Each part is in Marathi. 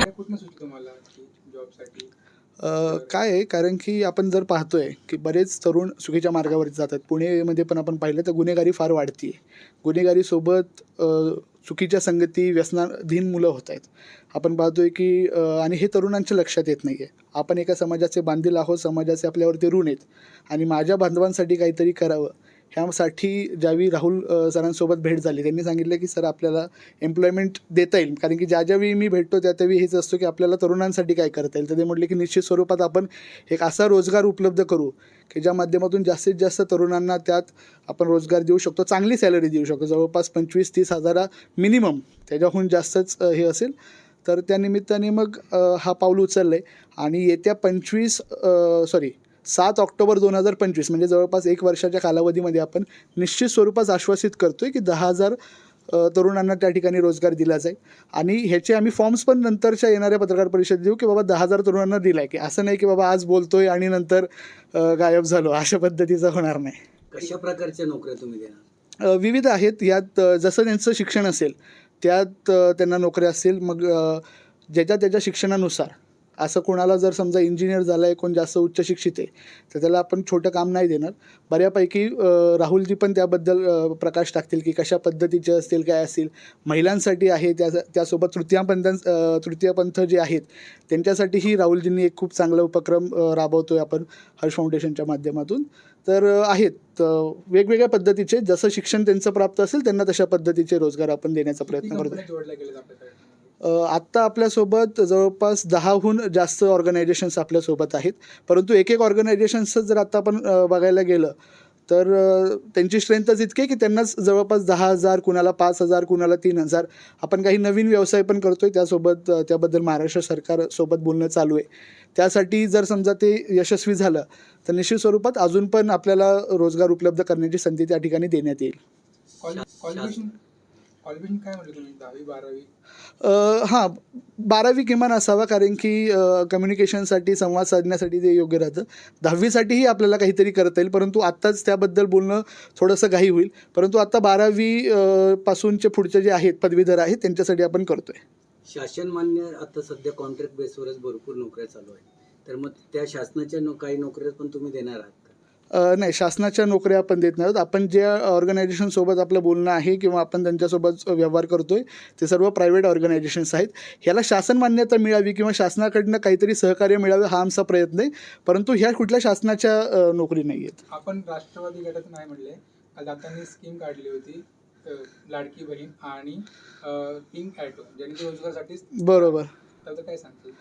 कुठनं सुचलं तुम्हाला की जॉबसाठी? काय आहे, कारण की आपण जर पाहतोय की बरेच तरुण चुकीच्या मार्गावर जातात. पुणेमध्ये पण आपण पाहिलं तर गुन्हेगारी फार वाढती आहे. गुन्हेगारीसोबत चुकीच्या संगती, व्यसनाधीन मुलं होत आहेत. आपण पाहतोय की आणि हे तरुणांच्या लक्षात येत नाही आहे. आपण एका समाजाचे बांधील आहोत, समाजाचे आपल्यावरती ऋण आहेत आणि माझ्या बांधवांसाठी काहीतरी करावं. ह्यासाठी ज्यावेळी राहुल सरांसोबत भेट झाली, त्यांनी सांगितलं की सर आपल्याला एम्प्लॉयमेंट देता येईल. कारण की ज्यावेळी मी भेटतो त्यावेळी हेच असतं की आपल्याला तरुणांसाठी काय करता येईल. तर ते म्हटले की निश्चित स्वरूपात आपण एक असा रोजगार उपलब्ध करू की ज्या माध्यमातून जास्तीत जास्त तरुणांना त्यात आपण रोजगार देऊ शकतो, चांगली सॅलरी देऊ शकतो, जवळपास 25-30 हजार मिनिमम, त्याच्याहून जास्तच हे असेल. तर त्या निमित्ताने मग हा पाऊल उचललं आहे आणि येत्या 7 ऑक्टोबर 2025 म्हणजे जवळपास 1 वर्षाच्या कालावधीमध्ये आपण निश्चित स्वरूपात आश्वासित करतो आहे की 10,000 तरुणांना त्या ठिकाणी रोजगार दिला जाईल आणि ह्याचे आम्ही फॉर्म्स पण नंतरच्या येणाऱ्या पत्रकार परिषदेत देऊ की बाबा 10,000 तरुणांना दिला आहे, की असं नाही की बाबा आज बोलतोय आणि नंतर गायब झालो, अशा पद्धतीचं होणार नाही. कशा प्रकारच्या नोकऱ्या तुम्ही देणार? विविध आहेत. यात जसं त्यांचं शिक्षण असेल त्यात त्यांना नोकऱ्या असतील. मग ज्याच्या त्याच्या शिक्षणानुसार असं कोणाला जर समजा इंजिनियर झाला आहे, कोण जास्त उच्च शिक्षित आहे, तर त्याला आपण छोटं काम नाही देणार. बऱ्यापैकी राहुलजी पण त्याबद्दल प्रकाश टाकतील की कशा पद्धतीचे असतील, काय असतील. महिलांसाठी आहे, त्यासोबत तृतीयपंथ जे आहेत त्यांच्यासाठीही राहुलजींनी एक खूप चांगला उपक्रम राबवतो आहे आपण हर्ष फाउंडेशनच्या माध्यमातून. तर आहेत वेगवेगळ्या पद्धतीचे, जसं शिक्षण त्यांचं प्राप्त असेल त्यांना तशा पद्धतीचे रोजगार आपण देण्याचा प्रयत्न करतो. जोडल्या गेल्या आपल्याकडे? आत्ता आपल्यासोबत जवळपास 10हून जास्त ऑर्गनायझेशन्स आपल्यासोबत आहेत. परंतु एक ऑर्गनायझेशन्सचं जर आत्ता आपण बघायला गेलं तर त्यांची स्ट्रेंथच इतकी आहे की त्यांनाच जवळपास 10,000, कुणाला 5,000, कुणाला 3,000. आपण काही नवीन व्यवसाय पण करतो आहे, त्याबद्दल महाराष्ट्र सरकारसोबत बोलणं चालू आहे. त्यासाठी जर समजा ते यशस्वी झालं तर निश्चित स्वरूपात अजून पण आपल्याला रोजगार उपलब्ध करण्याची संधी त्या ठिकाणी देण्यात येईल. क्वालिफिकेशन काय म्हटलं तुम्ही? 10वी-12वी? हां, 12वी किमान असावा, कारण की कम्युनिकेशनसाठी, संवाद साधण्यासाठी ते योग्य राहतं. 10वीसाठीही आपल्याला काहीतरी करता येईल, परंतु आत्ताच त्याबद्दल बोलणं थोडंसं घाई होईल. परंतु आता 12वी पासूनचे पुढचे जे आहेत पदवीधर आहेत त्यांच्यासाठी आपण करतो आहे. शासन मान्य आता सध्या कॉन्ट्रॅक्ट बेसवरच भरपूर नोकऱ्या चालू आहेत, तर मग त्या शासनाच्या काही नोकऱ्या पण तुम्ही देणार आहात का? नाही, शासनाच्या नोकऱ्या आपण देत नाही आहोत. आपण ज्या ऑर्गनायझेशनसोबत आपलं बोलणं आहे किंवा आपण त्यांच्यासोबत व्यवहार करतो आहे ते सर्व प्रायव्हेट ऑर्गनायझेशन्स आहेत. ह्याला शासन मान्यता मिळावी किंवा शासनाकडनं काहीतरी सहकार्य मिळावे हा आमचा प्रयत्न आहे, परंतु ह्या कुठल्या शासनाच्या नोकरी नाही आहेत. आपण राष्ट्रवादी गटातून नाही म्हणले, काल दादांनी स्कीम काढली होती लाडकी बहीण आणि पिंक ॲटो, ज्यांनी रोजगारासाठी. बरोबर. तर काय सांगतील?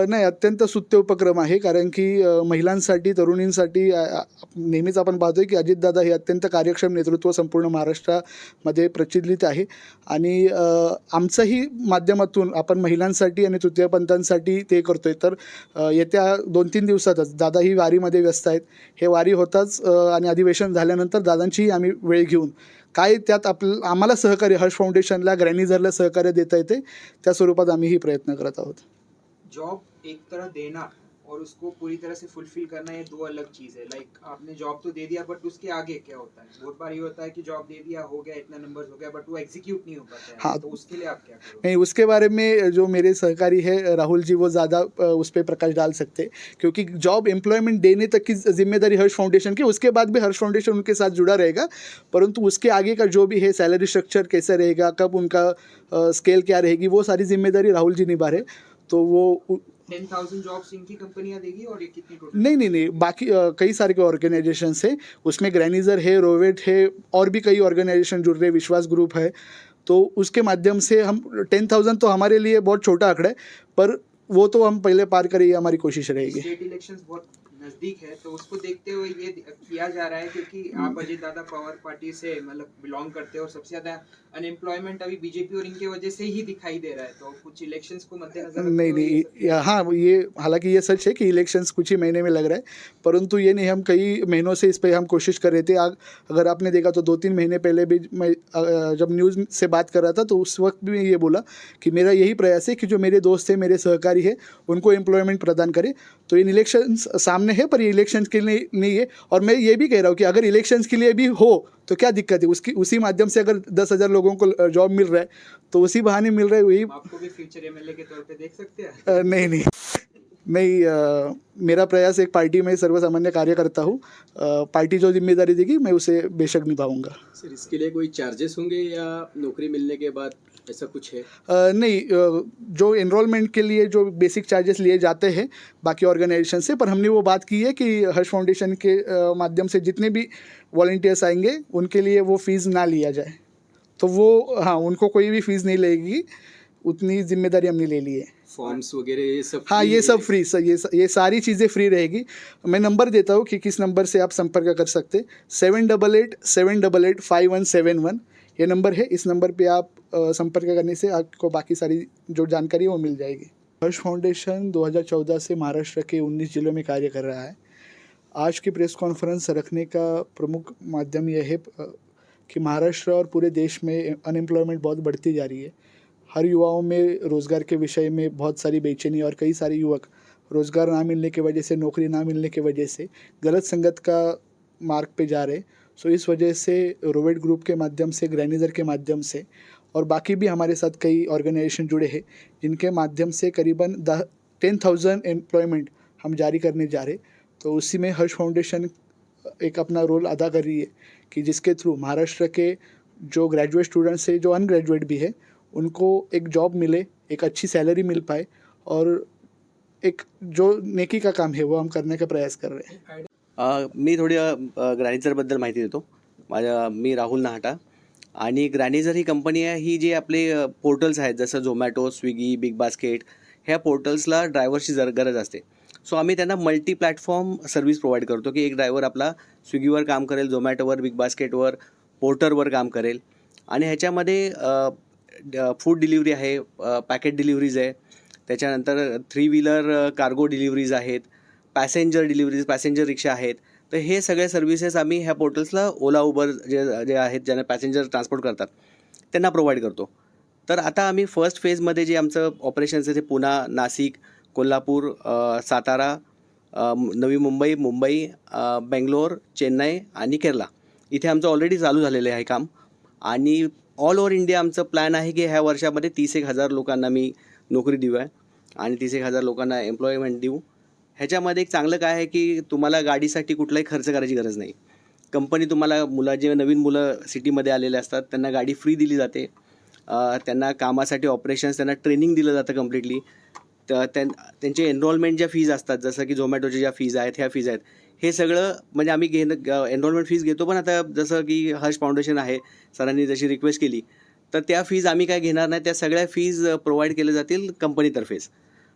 नाही, अत्यंत स्तुत्य उपक्रम आहे, कारण की महिलांसाठी, तरुणींसाठी नेहमीच आपण पाहतो आहे की अजितदादा हे अत्यंत कार्यक्षम नेतृत्व संपूर्ण महाराष्ट्रामध्ये प्रचलित आहे आणि आमच्याही माध्यमातून आपण महिलांसाठी आणि तृतीयपंथांसाठी ते करतो आहे. तर येत्या 2-3 दिवसातच दादा ही वारीमध्ये व्यस्त आहेत. हे वारी होताच आणि अधिवेशन झाल्यानंतर दादांचीही आम्ही वेळ घेऊन काय त्यात आम्हाला सहकार्य, हर्ष फाउंडेशनला, ग्रॅनिझरला सहकार्य देता येते त्या स्वरूपात आम्हीही प्रयत्न करत आहोत. जॉब एक तरह देना और उसको पूरी तरह से फुलफिल करना, ये दो अलग चीज है. लाइक आपने जॉब तो दे दिया, बट उसके आगे क्या होता है? बहुत बार ये होता है कि जॉब दे दिया, हो गया, इतना नंबर्स हो गया, बट वो एग्जीक्यूट नहीं हो पाता है. हाँ. तो उसके लिए आप क्या करोगे? नहीं, उसके बारे में जो मेरे सहकारी है राहुल जी, वो ज़्यादा उस पर प्रकाश डाल सकते हैं, क्योंकि जॉब एम्प्लॉयमेंट देने तक की जिम्मेदारी हर्ष फाउंडेशन की, उसके बाद भी हर्ष फाउंडेशन उनके साथ जुड़ा रहेगा. परंतु उसके आगे का जो भी है, सैलरी स्ट्रक्चर कैसा रहेगा, कब उनका स्केल क्या रहेगी, वो सारी जिम्मेदारी राहुल जी निभा रहे. तो वो 10,000 जॉब्स इनकी कंपनियां देगी और ये कितनी टोटल? नहीं, बाकी कई सारे के ऑर्गेनाइजेशंस है, उसमें ग्रैनिज़र है, रोवेट है, और भी कई ऑर्गेनाइजेशन जुड़ रहे, विश्वास ग्रुप है. तो उसके माध्यम से हम 10,000 तो हमारे लिए बहुत छोटा आंकड़ा है, पर वो तो हम पहले पार करें, ये हमारी कोशिश रहेगी. स्टेट इलेक्शंस बहुत नजदीक है, तो उसको देखते हुए ये किया जा रहा है, क्योंकि आप अजय दादा पवार पार्टी से मतलब बिलोंग करते हो, और सबसे ज्यादा अनएम्प्लॉयमेंट अभी बीजेपी और इनके वजह से ही दिखाई दे रहा है. तो कुछ इलेक्शंस को मद्देनजर नहीं, हाँ, ये हालांकि ये सच है कि इलेक्शंस कुछ ही महीने में लग रहा है, परंतु ये नहीं, हम कई महीनों से इस पर हम कोशिश कर रहे थे. अगर आपने देखा तो 2-3 महीने पहले भी मैं जब न्यूज़ से बात कर रहा था तो उस वक्त भी ये बोला कि मेरा यही प्रयास है कि जो मेरे दोस्त हैं, मेरे सहकारी हैं, उनको एम्प्लॉयमेंट प्रदान करें. तो इन इलेक्शंस सामने है, पर ये इलेक्शन के लिए नहीं है। और मैं ये भी कह रहा हूँ कि अगर इलेक्शंस के लिए भी हो तो क्या दिक्कत है, उसी माध्यम से अगर 10,000 लोगों को जॉब मिल रहा है तो उसी बहाने मिल रहा है, वही। आपको भी फ्यूचर एमएलए के तौर पे देख सकते हैं? नहीं, मेरा प्रयास एक पार्टी में सर्वसामान्य कार्य करता हूँ। पार्टी जो जिम्मेदारी देगी मैं उसे बेशक निभाऊंगा। सर, इसके लिए कोई चार्जेस होंगे या नौकरी मिलने के बाद ऐसा कुछ है? नहीं, जो एनरोलमेंट के लिए जो बेसिक चार्जेस लिए जाते हैं बाकी ऑर्गेनाइजेशन से, पर हमने वो बात की है कि हर्ष फाउंडेशन के माध्यम से जितने भी वॉलंटियर्स आएंगे उनके लिए वो फ़ीस ना लिया जाए, तो वो हाँ, उनको कोई भी फ़ीस नहीं लगेगी, उतनी जिम्मेदारी हमने ले ली है। फॉर्म्स वगैरह ये सब हाँ, free ये सब है? फ्री सर, ये सारी चीज़ें फ्री रहेगी। मैं नंबर देता हूँ कि किस नंबर से आप संपर्क कर सकते। 7887885171 ये नंबर है। इस नंबर पे आप संपर्क करने से आपको बाकी सारी जो जानकारी है वो मिल जाएगी। हर्ष फाउंडेशन 2014 से महाराष्ट्र के 19 जिलों में कार्य कर रहा है। आज की प्रेस कॉन्फ्रेंस रखने का प्रमुख माध्यम यह है कि महाराष्ट्र और पूरे देश में अनएम्प्लॉयमेंट बहुत बढ़ती जा रही है। हर युवाओं में रोज़गार के विषय में बहुत सारी बेचैनी, और कई सारे युवक रोज़गार ना मिलने की वजह से, नौकरी ना मिलने की वजह से गलत संगत का मार्ग पे जा रहे। सो इस वजह से रोवेट ग्रुप के माध्यम से, ग्रैनिज़र के माध्यम से, और बाकी भी हमारे साथ कई ऑर्गेनाइजेशन जुड़े हैं जिनके माध्यम से करीबन 10,000 एम्प्लॉयमेंट हम जारी करने जा रहे। तो उसी में हर्ष फाउंडेशन एक अपना रोल अदा कर रही है कि जिसके थ्रू महाराष्ट्र के जो ग्रेजुएट स्टूडेंट्स है, जो अनग्रेजुएट भी है, उनको एक जॉब मिले, एक अच्छी सैलरी मिल पाए, और एक जो नेकी का काम है वो हम करने का प्रयास कर रहे हैं। मी थोडी ग्रॅनिझरबद्दल माहिती देतो. मी राहुल नाहटा. आणि ग्रॅनिझर ही कंपनी आहे, ही जी आपले पोर्टल्स आहेत जसं झोमॅटो, स्विगी, बिग बास्केट, ह्या पोर्टल्सला ड्रायव्हरची गरज असते. सो आम्ही त्यांना मल्टी प्लॅटफॉर्म सर्व्हिस प्रोव्हाइड करतो की एक ड्रायव्हर आपला स्विगीवर काम करेल, झोमॅटोवर, बिग बास्केटवर, पोर्टरवर काम करेल. आणि ह्याच्यामध्ये फूड डिलिव्हरी आहे, पॅकेट डिलिव्हरीज आहे, त्याच्यानंतर 3 व्हीलर कार्गो डिलिव्हरीज आहेत, पॅसेंजर डिलिव्हरीज, पॅसेंजर रिक्षा आहेत. तर हे सगळे सर्व्हिसेस आम्ही ह्या पोर्टल्सला ओला, उबर जे आहेत, ज्यांना पॅसेंजर ट्रान्सपोर्ट करतात, त्यांना प्रोव्हाइड करतो. तर आता आम्ही फर्स्ट फेजमध्ये जे आमचं ऑपरेशन्स आहे ते पुणा, नाशिक, कोल्हापूर, सातारा, नवी मुंबई, बेंगलोर, चेन्नई आणि केरला इथे आमचं ऑलरेडी चालू झालेलं आहे काम. आणि ऑल ओव्हर इंडिया आमचं प्लॅन आहे की ह्या वर्षामध्ये 30,000 लोकांना मी नोकरी देऊ आहे आणि 30,000 लोकांना एम्प्लॉयमेंट देऊ. ह्याच्यामध्ये एक चांगलं काय आहे की तुम्हाला गाडीसाठी कुठलाही खर्च करायची गरज नाही. कंपनी तुम्हाला जे नवीन मुलं सिटीमध्ये आलेले असतात त्यांना गाडी फ्री दिली जाते. त्यांना कामासाठी ऑपरेशन्स, त्यांना ट्रेनिंग दिलं जातं कम्प्लिटली. त्यांचे एनरोलमेंट ज्या फीज असतात, जसं की झोमॅटोच्या ज्या फीज आहेत, ह्या फीज आहेत, हे सगळं म्हणजे आम्ही एनरोलमेंट फीज घेतो. पण आता जसं की हर्ष फाउंडेशन आहे, सरांनी जशी रिक्वेस्ट केली, तर त्या फीज आम्ही काय घेणार नाही. त्या सगळ्या फीज प्रोव्हाइड केल्या जातील कंपनीतर्फेच.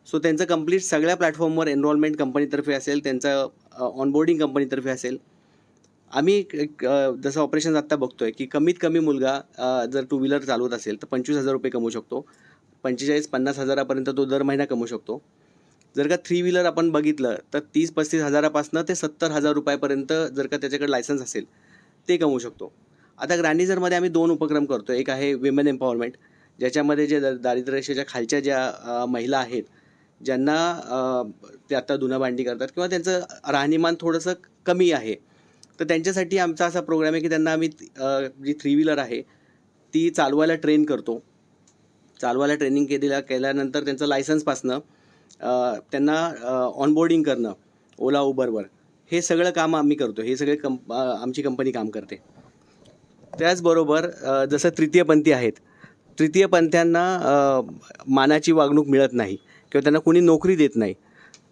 सो त्यांचं कंप्लीट सगळ्या प्लॅटफॉर्मवर एनरोलमेंट कंपनीतर्फे असेल, त्यांचं ऑनबोर्डिंग कंपनीतर्फे असेल. आम्ही जसं ऑपरेशन आत्ता बघतो आहे की कमीत कमी मुलगा जर 2 व्हीलर चालवत असेल तर 25,000 रुपये कमवू शकतो. 45-50 हजारापर्यंत तो दर महिना कमवू शकतो. जर का 3 व्हीलर आपण बघितलं तर 30-35 हजारापासून ते 70,000 रुपयापर्यंत जर का त्याच्याकडे लायसन्स असेल ते कमवू शकतो. आता ग्रॅनिझरमध्ये आम्ही 2 उपक्रम करतो. एक आहे विमेन एम्पॉवरमेंट, ज्याच्यामध्ये जे दारिद्र्य रेषेच्या खालच्या ज्या महिला आहेत, ज्यांना ते आता धुणंभांडी करतात किंवा त्यांचं राहणीमान थोडंसं कमी आहे, तर त्यांच्यासाठी आमचा असा प्रोग्राम आहे की त्यांना आम्ही जी 3 व्हीलर आहे ती चालवायला ट्रेन करतो. चालवायला ट्रेनिंग केल्यानंतर त्यांचं लायसन्सपासनं त्यांना ऑनबोर्डिंग करणं ओला, उबरवर, हे सगळं काम आम्ही करतो. हे सगळे आमची कंपनी काम करते. त्याचबरोबर जसं तृतीयपंथी आहेत, तृतीयपंथ्यांना मानाची वागणूक मिळत नाही किंवा त्यांना कोणी नोकरी देत नाही,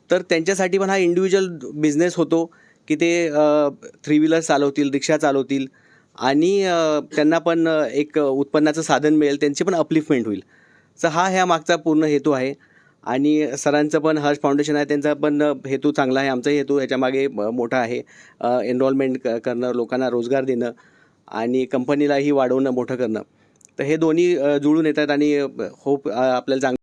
तर त्यांच्यासाठी पण हा इंडिव्हिज्युअल बिझनेस होतो की ते 3 व्हीलर चालवतील, रिक्षा चालवतील आणि त्यांना पण एक उत्पन्नाचं साधन मिळेल, त्यांची पण अपलिफ्टमेंट होईल. तर हा ह्या मागचा पूर्ण हेतू आहे. आणि सरांचं पण हर्ष फाउंडेशन आहे, त्यांचा पण हेतू चांगला आहे. आमचा हेतू ह्याच्यामागे मोठा आहे. एनरोलमेंट करणं, लोकांना रोजगार देणं आणि कंपनीलाही वाढवणं, मोठं करणं. तर हे दोन्ही जुळून येतात आणि होप आपल्याला